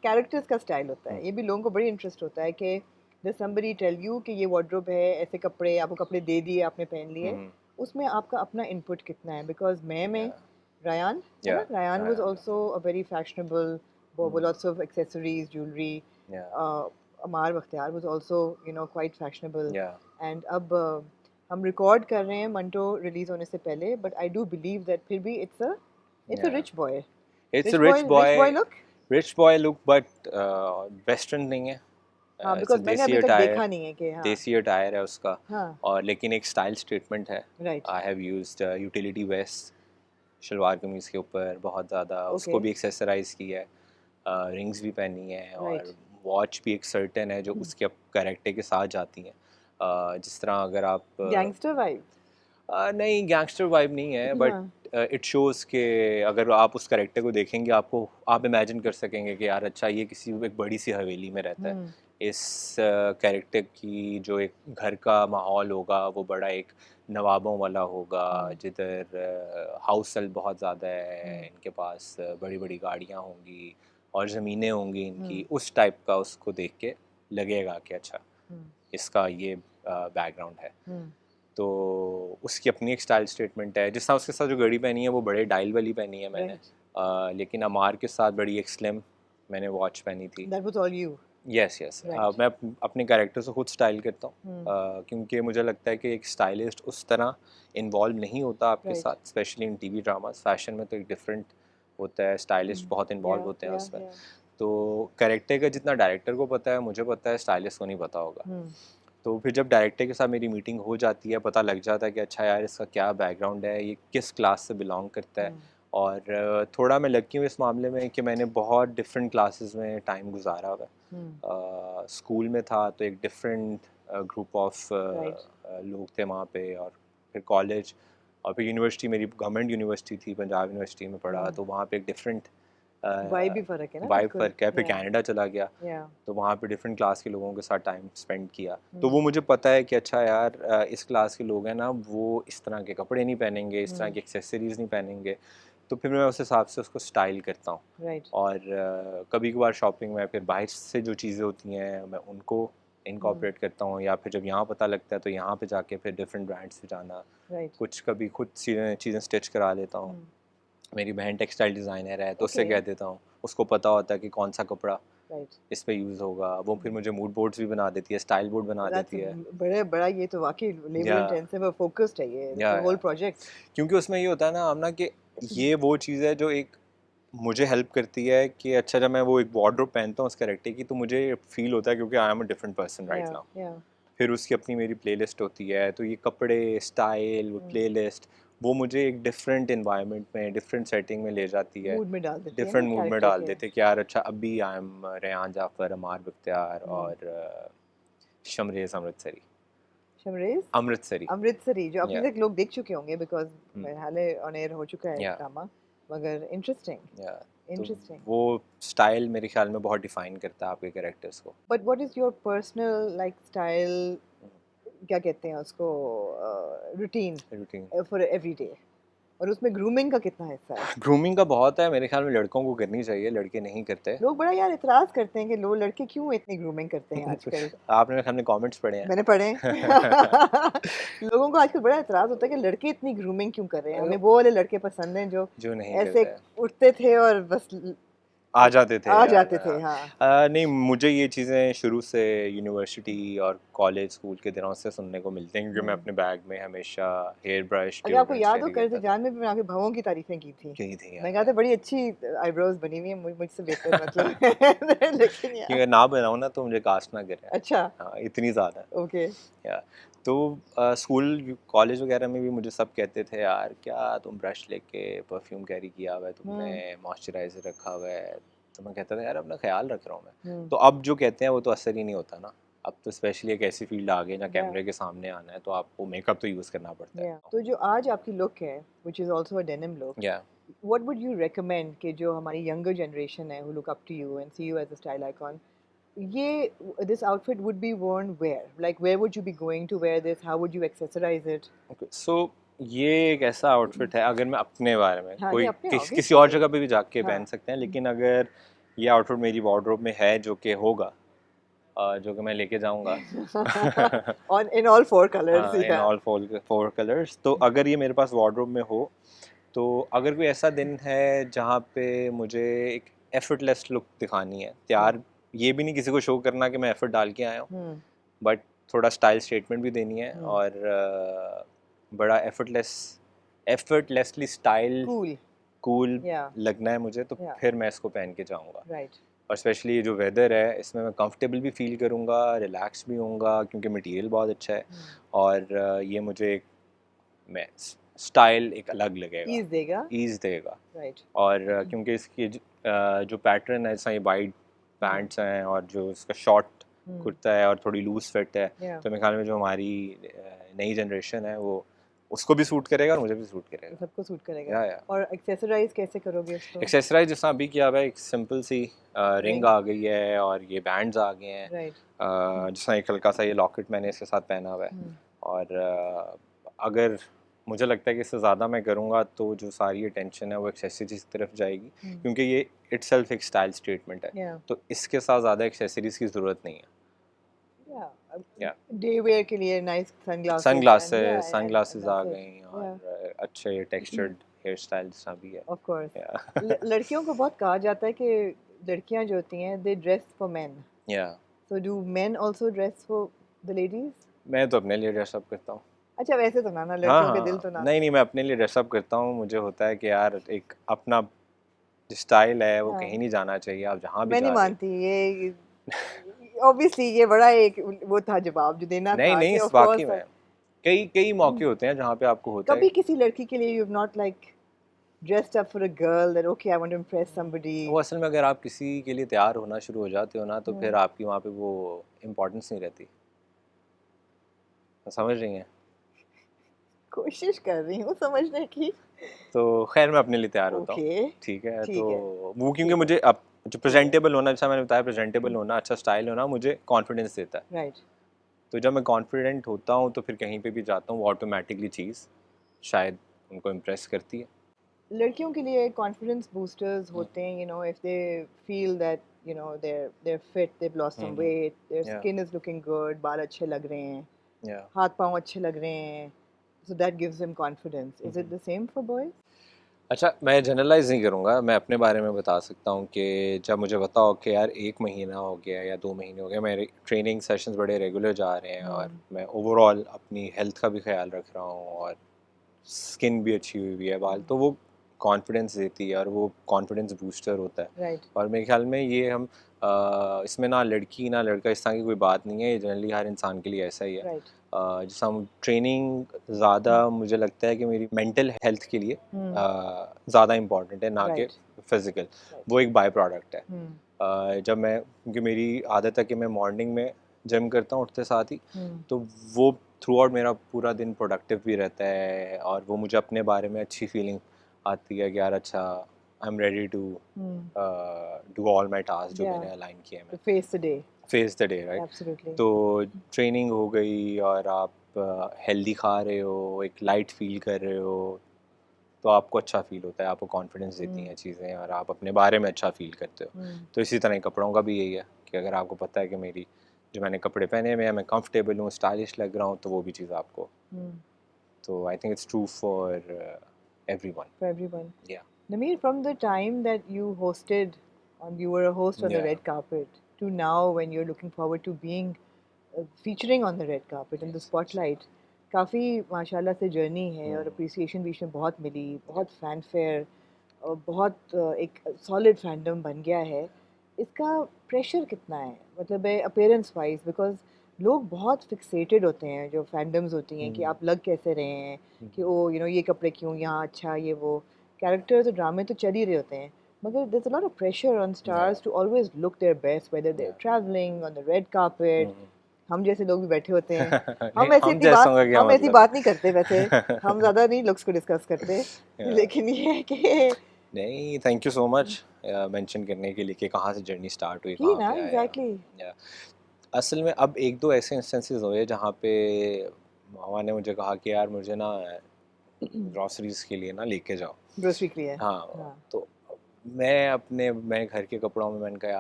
Characters का style होता है, ये भी लोगों को बड़ी इंटरेस्ट होता है कि जब somebody टेल यू कि ये वार्डरोब है, ऐसे कपड़े आपको कपड़े दे दिए, आपने पहन लिए, उसमें आपका अपना इनपुट कितना है? बिकॉज में रायान है ना, Rayaan was also a very fashionable, lots of accessories, jewelry. Amar Bakhtiar was also quite fashionable. And अब हम रिकॉर्ड कर रहे हैं मंटो रिलीज होने से पहले, but I do believe that फिर भी it's a rich boy. It's a rich boy look. look, but western नहीं है. हाँ, It's a बिकॉज मैंने अभी तक देखा नहीं है कि हाँ. देसी अटायर है उसका. हाँ. और लेकिन एक स्टाइल स्टेटमेंट है. Right. I have used utility vest shalwar kameez के ऊपर बहुत ज़्यादा. उसको भी एक्सेसराइज किया है, रिंग्स भी पहनी है, और वॉच भी एक सर्टेन है जो उसके कैरेक्टर के साथ जाती हैं. जिस तरह अगर आप गैंगस्टर वाइब. नहीं, गैंगस्टर वाइब नहीं है, बट इट शोज़ कि अगर आप उस कैरेक्टर को देखेंगे आप इमेजिन कर सकेंगे कि यार अच्छा ये किसी एक बड़ी सी हवेली में रहता है. इस कैरेक्टर की जो एक घर का माहौल होगा वो बड़ा एक नवाबों वाला होगा, जिधर हाउस हेल्प बहुत ज़्यादा है, इनके पास बड़ी बड़ी गाड़ियाँ होंगी और ज़मीनें होंगी इनकी. उस टाइप का उसको देख के लगेगा कि अच्छा इसका ये बैकग्राउंड है. तो उसकी अपनी एक स्टाइल स्टेटमेंट है. जिस तरह उसके साथ जो घड़ी पहनी है वो बड़े डायल वाली पहनी है मैंने. लेकिन अमार के साथ बड़ी एक स्लिम मैंने वॉच पहनी थी. That was all you. Yes. मैं अपने कैरेक्टर से खुद स्टाइल करता हूँ, क्योंकि मुझे लगता है कि एक स्टाइलिस्ट उस तरह इन्वॉल्व नहीं होता आपके साथ, specially in TV dramas. Fashion में तो एक डिफरेंट होता है, स्टाइलिस्ट बहुत इन्वॉल्व होते हैं उसमें. तो कैरेक्टर का जितना डायरेक्टर को पता है मुझे पता है, स्टाइलिस्ट को नहीं पता होगा. तो फिर जब डायरेक्टर के साथ मेरी मीटिंग हो जाती है, पता लग जाता है कि अच्छा यार इसका क्या बैकग्राउंड है, ये किस क्लास से बिलोंग करता है. और थोड़ा मैं लकी हूँ इस मामले में कि मैंने बहुत डिफरेंट क्लासेस में टाइम गुजारा हुआ है. स्कूल में था तो एक डिफरेंट ग्रुप ऑफ लोग थे वहाँ पे, और फिर कॉलेज, और फिर यूनिवर्सिटी, मेरी गवर्नमेंट यूनिवर्सिटी थी, पंजाब यूनिवर्सिटी में पढ़ा, तो वहाँ पे एक डिफरेंट वाइब भी फ़र्क है ना, वाइब फ़र्क है. फिर कनाडा चला गया, तो वहाँ पे डिफरेंट क्लास के लोगों के साथ टाइम स्पेंड किया. तो वो मुझे पता है कि अच्छा यार इस क्लास के लोग हैं ना, वो इस तरह के कपड़े नहीं पहनेंगे, इस तरह की एक्सेसरीज नहीं पहनेंगे. तो फिर मैं उस हिसाब से उसको स्टाइल करता हूँ. और कभी कभार शॉपिंग में फिर बाहर से जो चीज़ें होती हैं मैं उनको इनकॉर्पोरेट करता हूँ, या फिर जब यहाँ पता लगता है तो यहाँ पे जाके फिर डिफरेंट ब्रांड्स पे जाना. कुछ कभी खुद चीज़ें स्टिच करा लेता हूँ. मेरी बहन टेक्सटाइल डिज़ाइनर है तो उससे कह देता हूँ, उसको पता होता है कि कौन सा कपड़ा इस पे यूज़ होगा. वो फिर मुझे मूड बोर्ड्स भी बना देती है, स्टाइल बोर्ड बना देती है. बड़ा ये तो वाकई लेबर इंटेंसिव और फोकस्ड है ये होल प्रोजेक्ट. क्योंकि उसमें ये होता है ना आमना कि ये वो चीज़ है जो एक मुझे हेल्प करती है कि अच्छा जब मैं वो एक वार्डरोब पहनता हूँ उस कैरेक्टर की, तो मुझे फील होता है क्योंकि I am a different person right now. फिर उसकी अपनी मेरी प्लेलिस्ट होती है, तो ये कपड़े, स्टाइल, प्लेलिस्ट, वो मुझे एक डिफरेंट इन्वायरमेंट में, डिफरेंट सेटिंग में ले जाती है, डिफरेंट मूड में डाल देते कि यार अच्छा अभी आई एम रेहान जाफर, अमार बख्तियार और शमरेज़ अमृतसरी जो अभी तक लोग देख चुके होंगे बिकॉज हाले ऑन एयर हो चुका है ड्रामा. मगर इंटरेस्टिंग वो स्टाइल मेरे ख्याल में बहुत डिफाइन करता है आपके कैरेक्टर्स को. But what is your personal like style, क्या कहते हैं उसको, रूटीन फॉर एवरीडे, और उसमें ग्रूमिंग का कितना हिस्सा है? ग्रूमिंग का बहुत है मेरे ख्याल में. लड़कों को करनी चाहिए, लड़के नहीं करते. लोग बड़ा यार इतराज करते हैं कि लोग लड़के क्यों इतनी ग्रूमिंग करते हैं आजकल. आपने मेरे सामने कमेंट्स पढ़े हैं? मैंने पढ़े. लोगों को आजकल बड़ा इतराज होता है कि लड़के इतनी ग्रूमिंग क्यों कर रहे हैं. हमें वो वाले लड़के पसंद हैं जो नहीं ऐसे उठते थे और बस आ जाते थे. हाँ. नहीं, मुझे ये चीज़ें शुरू से यूनिवर्सिटी और कॉलेज स्कूल के दिनों से सुनने को मिलते हैं, क्योंकि मैं अपने बैग में हमेशा हेयर ब्रश. अगर आपको याद हो करते जान में भी मैंने आपके भवों की तारीफें की थी. मैं कहा था बड़ी अच्छी आईब्रोज बनी हुई है, मुझसे बेहतर मतलब. लेकिन यार ना बनाऊँ ना तो मुझे कास्ट ना करे. अच्छा. हाँ, इतनी ज़्यादा. ओके. तो स्कूल कॉलेज वगैरह में भी मुझे सब कहते थे यार क्या तुम ब्रश लेके परफ्यूम कैरी किया हुआ है तुमने, मॉइस्चराइजर रखा हुआ है. तो मैं कहता था यार अपना ख्याल रख रहा हूँ मैं. तो अब जो कहते हैं वो तो असर ही नहीं होता ना. अब तो स्पेशली एक ऐसी फील्ड आ गई ना, कैमरे के सामने आना है तो आपको मेकअप तो यूज़ करना पड़ता है. तो जो आज आपकी लुक है which is also a denim look, what would you recommend कि जो हमारी यंगर जनरेशन है who look up to you and see you as a style icon, ये this outfit would be worn where? Like where would you be going to wear this? How would you accessorize it? Okay, so ये एक ऐसा outfit है, अगर मैं अपने बारे में हाँ, कोई किसी और जगह पे भी जाके पहन सकते हैं, लेकिन अगर ये आउटफिट मेरी वार्डरोब में है जो कि होगा, जो कि मैं लेके जाऊंगा On in all four colors, in yeah. All four colours. तो अगर ये मेरे पास वार्डरोब में हो, तो अगर कोई ऐसा दिन है जहाँ पे मुझे एक एफर्टलेस लुक दिखानी है, तैयार ये भी नहीं किसी को शो करना कि मैं एफर्ट डाल के आया हूँ, बट थोड़ा स्टाइल स्टेटमेंट भी देनी है और बड़ा effortlessly style Cool. Cool Yeah. लगना है मुझे, तो Yeah. फिर मैं इसको पहन के जाऊँगा। Right. और स्पेशली ये जो वेदर है इसमें मैं कंफर्टेबल भी फील करूँगा, रिलैक्स भी होऊंगा क्योंकि मटेरियल बहुत अच्छा है और ये मुझे मैं स्टाइल एक अलग लगेगा, Ease देगा. ईज देगा। Right. और क्योंकि इसकी जो पैटर्न है, जैसा ये वाइड पैंट्स हैं और जो इसका शॉर्ट कुर्ता है और थोड़ी लूज फिट है, Yeah. तो मेरे ख्याल में जो हमारी नई जनरेशन है वो उसको भी सूट करेगा और मुझे भी सूट करेगा। सबको सूट करेगा। या और एक्सेसराइज कैसे करोगे उसको? एक्सेसराइज जैसा अभी किया हुआ है, एक सिंपल सी रिंग Ring. आ गई है और ये बैंड्स आ गए हैं, Right. जैसा एक हल्का सा ये लॉकेट मैंने इसके साथ पहना हुआ है। और अगर मुझे लगता है कि इससे ज़्यादा मैं करूँगा तो जो सारी अटेंशन है वो एक्सेसरीज की तरफ जाएगी, क्योंकि ये इटसेल्फ एक स्टाइल स्टेटमेंट है। Yeah. तो इसके साथ ज़्यादा एक्सेसरीज की ज़रूरत नहीं है। Yeah. डे वेयर के लिए नाइस सनग्लासेस सनग्लासेस आ गई और अच्छे टेक्सचर्ड हेयर स्टाइल जैसा भी है। Of course. लड़कियों को बहुत कहा जाता है कि लड़कियां जो होती हैं दे ड्रेस फॉर मेन, या so do main also dress for the ladies? मैं तो अपने लिए ड्रेसअप करता हूँ। अच्छा, वैसे तो ना हाँ लड़कियों के दिल तो ना। नहीं मैं अपने लिए ड्रेसअप करता हूँ। मुझे होता है कि यार एक अपना स्टाइल है वो कहीं नहीं जाना चाहिए, आप जहाँ भी मैं नहीं जा रहे मानती ये ऑब्वियसली ये बड़ा एक वो था जवाब जो देना था नहीं कि इस of वाकई course, में कई मौके होते हैं जहाँ पे आपको होता कभी है। किसी लड़की के लिए you have not like dressed up for a girl that okay I want to impress somebody? वो असल में अगर आप किसी के लिए तैयार होना शुरू हो जाते हो ना, तो फिर आपकी वहाँ पे वो इम्पोर्टेंस नहीं रहती। समझ रही हैं? कोशिश कर रही हूँ समझने की। तो खैर मैं अपने लिए तैयार होता हूँ। Okay. ठीक है, ठीक तो है। वो क्योंकि मुझे अब जो प्रेजेंटेबल होना, जैसा मैंने बताया, प्रेजेंटेबल होना, अच्छा स्टाइल होना मुझे कॉन्फिडेंस देता है। राइट। तो जब मैं कॉन्फिडेंट होता हूँ तो फिर कहीं पे भी जाता हूँ वो ऑटोमेटिकली चीज़ शायद उनको इम्प्रेस करती है। लड़कियों के लिए कॉन्फिडेंस बूस्टर्स होते हैं, you know, if they feel that you know they're fit, they've lost some weight, their Yeah. skin is looking good, बाल अच्छे लग रहे हैं, Yeah. हाथ पांव अच्छे लग रहे हैं, so that gives them confidence. Is it the same for boys? अच्छा, मैं जनरलाइज नहीं करूँगा, मैं अपने बारे में बता सकता हूँ कि जब मुझे पता हो कि यार 1 महीना हो गया या 2 महीने हो गए, मेरे ट्रेनिंग सेशंस बड़े रेगुलर जा रहे हैं और मैं ओवरऑल अपनी हेल्थ का भी ख्याल रख रहा हूँ और स्किन भी अच्छी हुई है, बाल, तो वो कॉन्फिडेंस देती है और वो कॉन्फिडेंस बूस्टर होता है। राइट। और मेरे ख्याल में ये हम इसमें ना लड़की ना लड़का इस तरह की कोई बात नहीं है, ये जनरली हर इंसान के लिए ऐसा ही है। राइट। जैसा हम ट्रेनिंग ज़्यादा मुझे लगता है कि मेरी मेंटल हेल्थ के लिए ज़्यादा इम्पॉर्टेंट है, ना कि फिज़िकल। वो एक बाय प्रोडक्ट है। जब मैं, क्योंकि मेरी आदत है कि मैं मॉर्निंग में जिम करता हूँ उठते साथ ही, तो वो थ्रू आउट मेरा पूरा दिन प्रोडक्टिव भी रहता है और वो मुझे अपने बारे में अच्छी फीलिंग आती है कि यार अच्छा I am ready to do all my task जो मैंने अलाइन किए हैं। Face the day, right. Absolutely. तो ट्रेनिंग हो गई और आप हेल्दी खा रहे हो, एक लाइट फील कर रहे हो, तो आपको अच्छा फील होता है, आपको कॉन्फिडेंस देती हैं चीज़ें और आप अपने बारे में अच्छा फील करते हो। तो इसी तरह कपड़ों का भी यही है कि अगर आपको पता है कि मेरी जो मैंने कपड़े पहने हुए हैं, मैं कंफर्टेबल हूँ, स्टाइलिश लग रहा हूँ, तो वो भी चीज़ आपको, तो I think it's true for everyone. Yeah. Nameer, from the time that you hosted, you were a host on the red carpet, to now when you're looking forward to being featuring on the red carpet in the spotlight, काफ़ी माशाल्लाह से journey है और appreciation भी इसमें बहुत मिली, बहुत fanfare और बहुत एक सॉलिड फैंडम बन गया है। इसका प्रेशर कितना है, मतलब है अपीयरेंस वाइज, बिकॉज लोग बहुत फिक्सेटेड होते हैं, जो फैंडम्स होती हैं कि आप लग कैसे रहे हैं, कि ओ यू नो ये कपड़े क्यों यहाँ, अच्छा ये वो, कैरेक्टर्स और ड्रामे तो चल ही रहे होते हैं, मगर there is a lot of pressure on stars to always look their best whether they are travelling on the red carpet. हम जैसे लोग भी बैठे होते हैं, हम ऐसी बात नहीं करते वैसे, हम ज़्यादा नहीं लुक्स को डिस्कस करते, लेकिन ये है कि नहीं, thank you so much mention करने के लिए कि कहाँ से जर्नी स्टार्ट हुई, कहाँ पे आया। एग्जैक्टली। असल में अब 1-2 ऐसे इंस्टेंसेस हुए जहाँ पे मामा ने मुझे कहा कि यार मुझे ना ग्रॉसरीज के लिए ना लेके जाओ। ग्रोसरी के लिए? हाँ। तो मैं घर के कपड़ों में मैंने कहा